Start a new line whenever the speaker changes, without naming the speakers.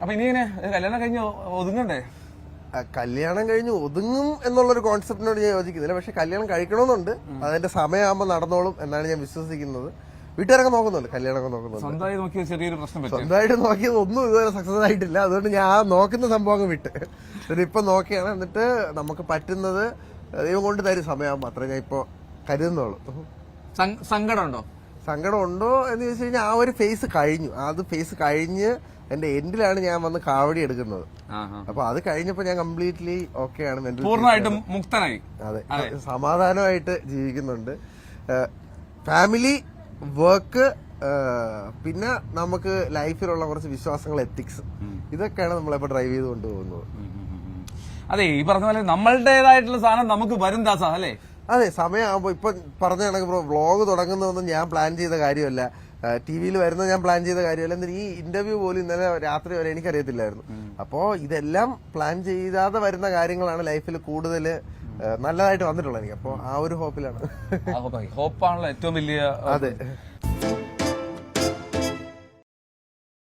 അപ്പൊ ഇനി ഇങ്ങനെ കല്യാണം കഴിഞ്ഞ് ഒതുങ്ങണ്ടേ?
കല്യാണം കഴിഞ്ഞ് ഒതുങ്ങും എന്നുള്ളൊരു കോൺസെപ്റ്റിനോട് ഞാൻ യോജിക്കുന്നില്ല. പക്ഷെ കല്യാണം കഴിക്കണമെന്നുണ്ട്. അതിന്റെ സമയമാകുമ്പോൾ നടന്നോളും എന്നാണ് ഞാൻ വിശ്വസിക്കുന്നത്. വീട്ടുകാരൊക്കെ നോക്കുന്നുണ്ട്, കല്യാണമൊക്കെ നോക്കുന്നുണ്ട്.
സ്വന്തമായി നോക്കിയ ചെറിയൊരു പ്രശ്നം പറ്റും.
സ്വന്തമായിട്ട് നോക്കിയത് ഒന്നും ഇതുവരെ സക്സസ് ആയിട്ടില്ല. അതുകൊണ്ട് ഞാൻ ആ നോക്കുന്ന സംഭവം അങ്ങ് വിട്ട് ഇപ്പൊ നോക്കിയാണ്. എന്നിട്ട് നമുക്ക് പറ്റുന്നത് ദൈവം കൊണ്ട് തരും സമയമാകുമ്പോൾ മാത്രമേ ഞാൻ ഇപ്പൊ കരുതുന്നുള്ളൂ.
സങ്കടമുണ്ടോ?
സങ്കടം ഉണ്ടോ എന്ന് ചോദിച്ചു കഴിഞ്ഞാൽ ആ ഒരു ഫേസ് കഴിഞ്ഞു. അത് ഫേസ് കഴിഞ്ഞ് എന്റെ എൻഡിലാണ് ഞാൻ വന്ന് കാവടി എടുക്കുന്നത്. അപ്പൊ അത് കഴിഞ്ഞപ്പോ ഞാൻ കംപ്ലീറ്റ്ലി ഓക്കെയാണ്,
പൂർണ്ണമായിട്ടും മുക്തനായി.
അതെ, സമാധാനമായിട്ട് ജീവിക്കുന്നുണ്ട്. ഫാമിലി, വർക്ക്, പിന്നെ നമുക്ക് ലൈഫിലുള്ള കുറച്ച് വിശ്വാസങ്ങൾ, എത്തിക്സ്, ഇതൊക്കെയാണ് നമ്മളിപ്പോ ഡ്രൈവ് ചെയ്ത് കൊണ്ടുപോകുന്നത്.
അതെ, ഈ പറഞ്ഞ പോലെ നമ്മളുടേതായിട്ടുള്ള സാധനം നമുക്ക് വരും ദാസ അല്ലേ?
അതെ, സമയമാകുമ്പോ ഇപ്പൊ പറഞ്ഞ കണക്ക് ബ്രോ, വ്ളോഗ് തുടങ്ങുന്നതൊന്നും ഞാൻ പ്ലാൻ ചെയ്ത കാര്യമല്ല. ടിവിയിൽ വരുന്നത് ഞാൻ പ്ലാൻ ചെയ്ത കാര്യമല്ല. എന്നിട്ട് ഈ ഇന്റർവ്യൂ പോലും ഇന്നലെ രാത്രി വരെ എനിക്കറിയത്തില്ലായിരുന്നു. അപ്പോ ഇതെല്ലാം പ്ലാൻ ചെയ്താതെ വരുന്ന കാര്യങ്ങളാണ് ലൈഫിൽ കൂടുതൽ നല്ലതായിട്ട് വന്നിട്ടുള്ളത് എനിക്ക്. അപ്പോ ആ ഒരു ഹോപ്പിലാണ്.
ഹോപ്പാണല്ലോ ഏറ്റവും വലിയ.
അതെ.